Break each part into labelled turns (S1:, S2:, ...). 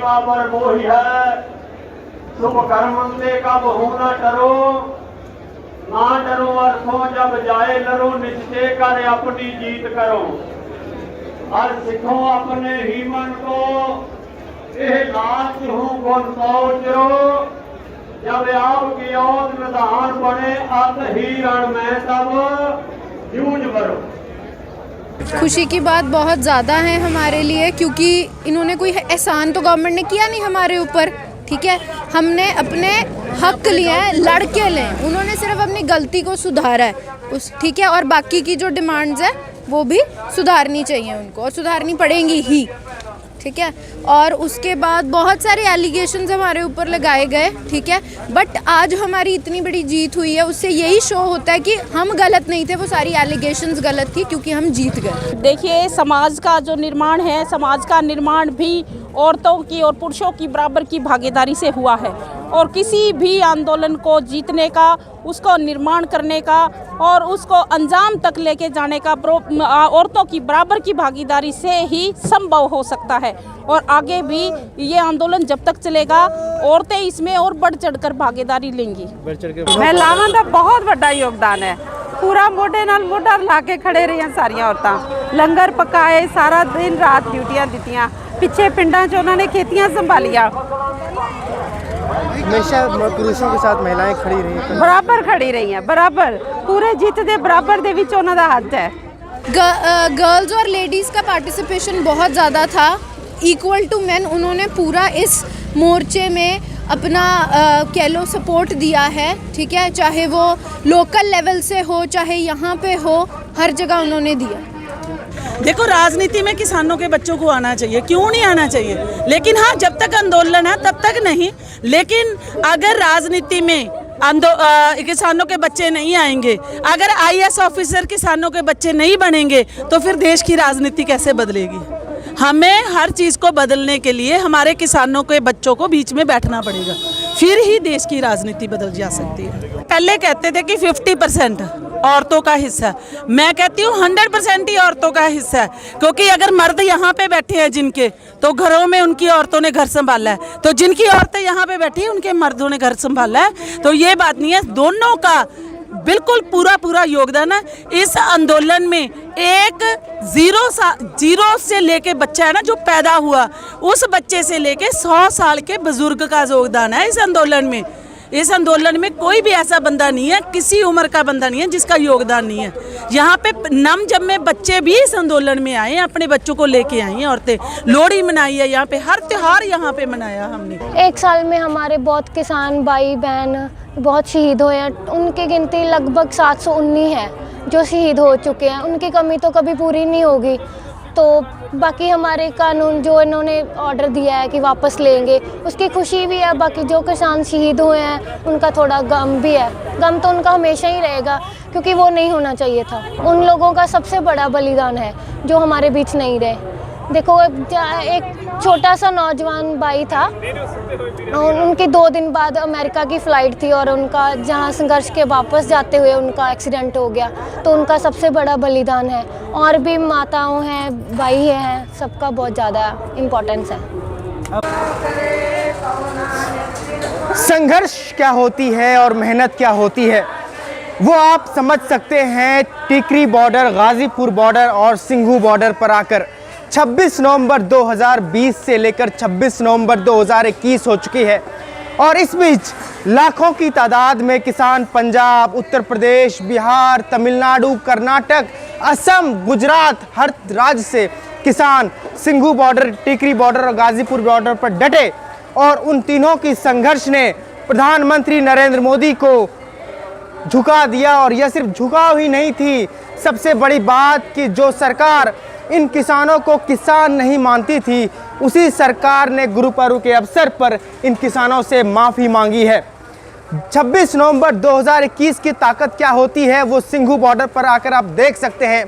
S1: सीमा पर वो ही है। शुभ कर्म से कब हो न डरो, ना डरो अर्थों जब जाए लरो, निश्चय कर अपनी जीत करो। और सिखो अपने ही मन को, यह लाच हूँ गुण पहुँचो। जब आपकी और विधान बने अत ही रण में तब जूझ भरो।
S2: खुशी की बात बहुत ज़्यादा है हमारे लिए, क्योंकि इन्होंने कोई एहसान तो गवर्नमेंट ने किया नहीं हमारे ऊपर, ठीक है। हमने अपने हक लिए हैं, लड़के लें, उन्होंने सिर्फ अपनी गलती को सुधारा है उस, ठीक है। और बाकी की जो डिमांड्स है वो भी सुधारनी चाहिए उनको, और सुधारनी पड़ेंगी ही, ठीक है। और उसके बाद बहुत सारे एलिगेशंस हमारे ऊपर लगाए गए, ठीक है। बट आज हमारी इतनी बड़ी जीत हुई है, उससे यही शो होता है कि हम गलत नहीं थे, वो सारी एलिगेशंस गलत थी, क्योंकि हम जीत गए।
S3: देखिए, समाज का जो निर्माण है, समाज का निर्माण भी औरतों की और पुरुषों की बराबर की भागीदारी से हुआ है। और किसी भी आंदोलन को जीतने का, उसको निर्माण करने का और उसको अंजाम तक लेके जाने का औरतों की बराबर की भागीदारी से ही संभव हो सकता है। और आगे भी ये आंदोलन जब तक चलेगा, औरतें इसमें और बढ़ चढ़कर भागीदारी लेंगी।
S4: महिलावां दा बहुत बड़ा योगदान है, पूरा मोढे नाल मोढा ला के खड़े रही सारिया औरतां, लंगर पकाए, सारा दिन रात ड्यूटियां दित्तियां, पिछे पिंडां च उन्होंने खेतियां संभालिया।
S5: हमेशा पुरुषों के साथ महिलाएं खड़ी रही,
S4: बराबर खड़ी रही हैं, बराबर पूरे जित दे बराबर दे विच उन्हां दा हाथ है।
S2: गर्ल्स और लेडीज़ का पार्टिसिपेशन बहुत ज़्यादा था, इक्वल टू मैन। उन्होंने पूरा इस मोर्चे में अपना कह लो सपोर्ट दिया है, ठीक है। चाहे वो लोकल लेवल से हो, चाहे यहाँ पे हो, हर जगह उन्होंने दिया।
S6: देखो, राजनीति में किसानों के बच्चों को आना चाहिए, क्यों नहीं आना चाहिए, लेकिन हाँ, जब तक आंदोलन है तब तक नहीं। लेकिन अगर राजनीति में किसानों के बच्चे नहीं आएंगे, अगर आईएएस ऑफिसर किसानों के बच्चे नहीं बनेंगे, तो फिर देश की राजनीति कैसे बदलेगी। हमें हर चीज़ को बदलने के लिए हमारे किसानों के बच्चों को बीच में बैठना पड़ेगा, फिर ही देश की राजनीति बदल जा सकती है। पहले कहते थे कि 50% औरतों का हिस्सा, मैं कहती हूँ 100% ही औरतों का हिस्सा है। क्योंकि अगर मर्द यहाँ पे बैठे हैं जिनके, तो घरों में उनकी औरतों ने घर संभाला है, तो जिनकी औरतें यहाँ पे बैठी हैं उनके मर्दों ने घर संभाला है। तो ये बात नहीं है, दोनों का बिल्कुल पूरा योगदान है इस आंदोलन में। एक जीरो से लेके बच्चा है ना जो पैदा हुआ, उस बच्चे से लेके 100 साल के बुजुर्ग का योगदान है इस आंदोलन में। इस आंदोलन में कोई भी ऐसा बंदा नहीं है, किसी उम्र का बंदा नहीं है जिसका योगदान नहीं है। यहाँ पे नम जन्मे बच्चे भी इस आंदोलन में आए हैं, अपने बच्चों को लेके आई हैं औरतें। लोहड़ी मनाई है यहाँ पे, हर त्योहार यहाँ पे मनाया हमने।
S7: एक साल में हमारे बहुत किसान भाई बहन बहुत शहीद हुए हैं, उनकी गिनती लगभग 719 है जो शहीद हो चुके हैं। उनकी कमी तो कभी पूरी नहीं होगी। तो बाकी हमारे कानून जो इन्होंने ऑर्डर दिया है कि वापस लेंगे, उसकी खुशी भी है। बाकी जो किसान शहीद हुए हैं उनका थोड़ा गम भी है। गम तो उनका हमेशा ही रहेगा, क्योंकि वो नहीं होना चाहिए था। उन लोगों का सबसे बड़ा बलिदान है जो हमारे बीच नहीं रहे। देखो, एक छोटा सा नौजवान भाई था, उनकी 2 दिन बाद अमेरिका की फ़्लाइट थी और उनका जहाँ संघर्ष के वापस जाते हुए उनका एक्सीडेंट हो गया। तो उनका सबसे बड़ा बलिदान है। और भी माताओं हैं, भाई हैं, सबका बहुत ज़्यादा इम्पोर्टेंस है।
S5: संघर्ष क्या होती है और मेहनत क्या होती है वो आप समझ सकते हैं टिकरी बॉर्डर, गाजीपुर बॉर्डर और सिंघू बॉर्डर पर आकर। 26 नवंबर 2020 से लेकर 26 नवंबर 2021 हो चुकी है और इस बीच लाखों की तादाद में किसान पंजाब, उत्तर प्रदेश, बिहार, तमिलनाडु, कर्नाटक, असम, गुजरात, हर राज्य से किसान सिंघू बॉर्डर, टिकरी बॉर्डर और गाजीपुर बॉर्डर पर डटे। और उन तीनों की संघर्ष ने प्रधानमंत्री नरेंद्र मोदी को झुका दिया। और यह सिर्फ झुकाव ही नहीं थी, सबसे बड़ी बात कि जो सरकार इन किसानों को किसान नहीं मानती थी, उसी सरकार ने गुरु पर्व के अवसर पर इन किसानों से माफ़ी मांगी है। 26 नवंबर 2021 की ताकत क्या होती है वो सिंघू बॉर्डर पर आकर आप देख सकते हैं।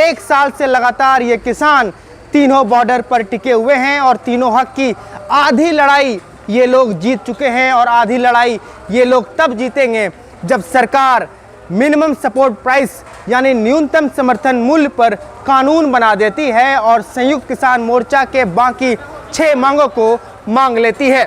S5: 1 साल से लगातार ये किसान तीनों बॉर्डर पर टिके हुए हैं और तीनों हक की आधी लड़ाई ये लोग जीत चुके हैं। और आधी लड़ाई ये लोग तब जीतेंगे जब सरकार मिनिमम सपोर्ट प्राइस यानी न्यूनतम समर्थन मूल्य पर कानून बना देती है और संयुक्त किसान मोर्चा के बाकी 6 मांगों को मांग लेती है।